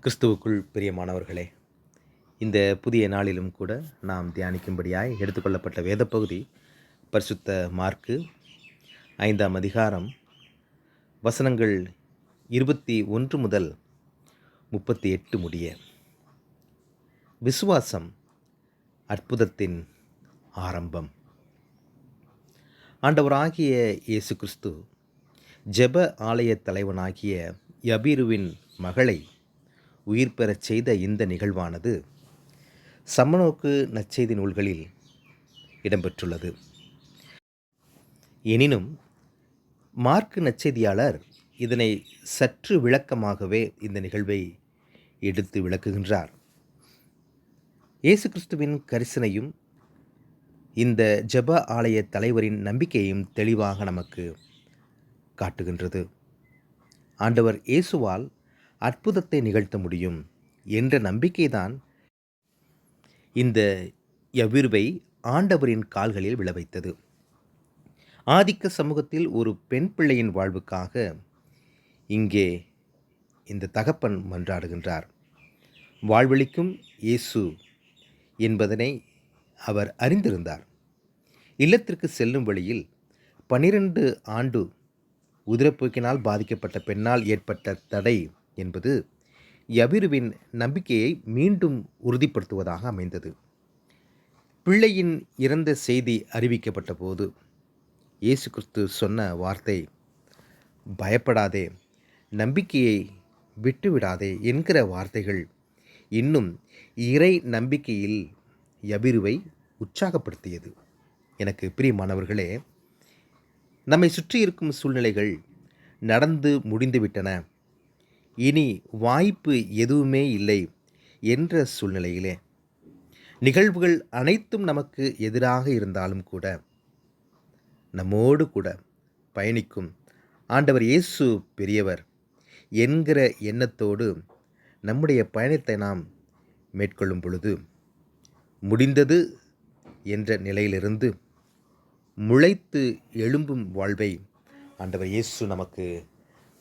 கிறிஸ்துவுக்குள் பிரியமானவர்களே, இந்த புதிய நாளிலும் கூட நாம் தியானிக்கும்படியாய் எடுத்துக்கொள்ளப்பட்ட வேத பகுதி பரிசுத்த மார்க்கு 5ஆம் அதிகாரம் வசனங்கள் 21 முதல் 38 முடிய. விசுவாசம் அற்புதத்தின் ஆரம்பம். ஆண்டவராகிய இயேசு கிறிஸ்து ஜெப ஆலய தலைவனாகிய யபீருவின் மகளை உயிர் பெறச் செய்த இந்த நிகழ்வானது சமநோக்கு நற்செய்தி நூல்களில் இடம்பெற்றுள்ளது. எனினும் மார்க்கு நற்செய்தியாளர் இதனை சற்று விளக்கமாகவே இந்த நிகழ்வை எடுத்து விளக்குகின்றார். இயேசு கிறிஸ்துவின் கரிசனையும் இந்த ஜெப ஆலய தலைவரின் நம்பிக்கையையும் தெளிவாக நமக்கு காட்டுகின்றது. ஆண்டவர் இயேசுவால் அற்புதத்தை நிகழ்த்த முடியும் என்ற நம்பிக்கைதான் இந்த யபீருவை ஆண்டவரின் கால்களில் விழ வைத்தது. ஆதிக்க சமூகத்தில் ஒரு பெண் பிள்ளையின் வாழ்வுக்காக இங்கே இந்த தகப்பன் மன்றாடுகின்றார். வாழ்வளிக்கும் இயேசு என்பதனை அவர் அறிந்திருந்தார். இல்லத்திற்கு செல்லும் வழியில் 12 ஆண்டு உதிரப்போக்கினால் பாதிக்கப்பட்ட பெண்ணால் ஏற்பட்ட தடை என்பது யபீருவின் நம்பிக்கையை மீண்டும் உறுதிப்படுத்துவதாக அமைந்தது. பிள்ளையின் இறந்த செய்தி அறிவிக்கப்பட்ட போது இயேசு கிறிஸ்து சொன்ன வார்த்தை, பயப்படாதே, நம்பிக்கையை விட்டுவிடாதே என்கிற வார்த்தைகள் இன்னும் இறை நம்பிக்கையில் யபீருவை உற்சாகப்படுத்தியது. எனக்கு பிரியமானவர்களே, நம்மை சுற்றி இருக்கும் சூழ்நிலைகள் நடந்து முடிந்துவிட்டன, இனி வாய்ப்பு எதுவுமே இல்லை என்ற சூழ்நிலையிலே நிகழ்வுகள் அனைத்தும் நமக்கு எதிராக இருந்தாலும் கூட நம்மோடு கூட பயணிக்கும் ஆண்டவர் இயேசு பெரியவர் என்கிற எண்ணத்தோடு நம்முடைய பயணத்தை நாம் மேற்கொள்ளும் பொழுது முடிந்தது என்ற நிலையிலிருந்து முளைத்து எழும்பும் வாழ்வை ஆண்டவர் இயேசு நமக்கு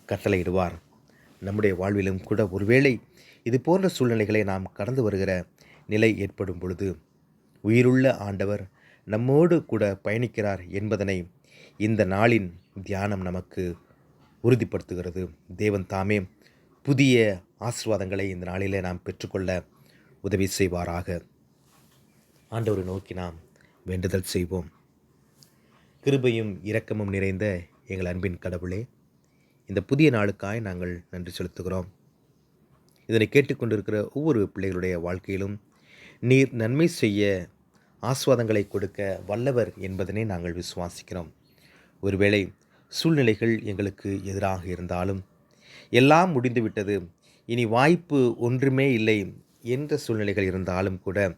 கட்டளையிடுவார். நம்முடைய வாழ்விலும் கூட ஒருவேளை இது போன்ற சூழ்நிலைகளை நாம் கடந்து வருகிற நிலை ஏற்படும் பொழுது உயிருள்ள ஆண்டவர் நம்மோடு கூட பயணிக்கிறார் என்பதனை இந்த நாளின் தியானம் நமக்கு உறுதிப்படுத்துகிறது. தேவன் தாமே புதிய ஆசீர்வாதங்களை இந்த நாளிலே நாம் பெற்றுக்கொள்ள உதவி செய்வாராக. ஆண்டவரை நோக்கி நாம் வேண்டுதல் செய்வோம். கிருபையும் இரக்கமும் நிறைந்த எங்கள் அன்பின் கடவுளே, இந்த புதிய நாளுக்காய் நாங்கள் நன்றி செலுத்துகிறோம். இதனை கேட்டுக்கொண்டிருக்கிற ஒவ்வொரு பிள்ளைகளுடைய வாழ்க்கையிலும் நீர் நன்மை செய்ய ஆசீர்வாதங்களை கொடுக்க வல்லவர் என்பதனை நாங்கள் விசுவாசிக்கிறோம். ஒருவேளை சூழ்நிலைகள் எங்களுக்கு எதிராக இருந்தாலும், எல்லாம் முடிந்துவிட்டது, இனி வாய்ப்பு ஒன்றுமே இல்லை என்ற சூழ்நிலைகள் இருந்தாலும் கூட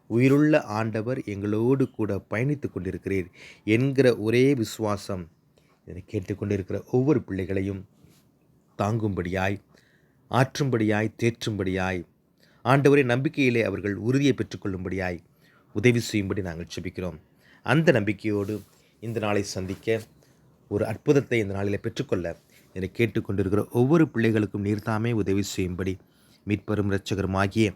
உயிருள்ள ஆண்டவர் எங்களோடு கூட பயணித்து கொண்டிருக்கிறீர் என்கிற ஒரே விசுவாசம் இதனை கேட்டுக்கொண்டிருக்கிற ஒவ்வொரு பிள்ளைகளையும் தாங்கும்படியாய், ஆற்றும்படியாய், தேற்றும்படியாய், ஆண்டவரே நம்பிக்கையிலே அவர்கள் உறுதியை பெற்றுக்கொள்ளும்படியாய் உதவி செய்யும்படி நாங்கள் ஜெபிக்கிறோம். அந்த நம்பிக்கையோடு இந்த நாளை சந்திக்க, ஒரு அற்புதத்தை இந்த நாளில் பெற்றுக்கொள்ள இதனை கேட்டுக்கொண்டிருக்கிற ஒவ்வொரு பிள்ளைகளுக்கும் நீர்தாமே உதவி செய்யும்படி மீட்பரும் இரட்சகருமாகிய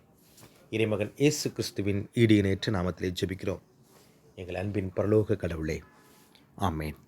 இறைமகன் இயேசு கிறிஸ்துவின் ஈடு இணையற்ற நாமத்திலே ஜெபிக்கிறோம் எங்கள் அன்பின் பரலோக கடவுளே. ஆமேன்.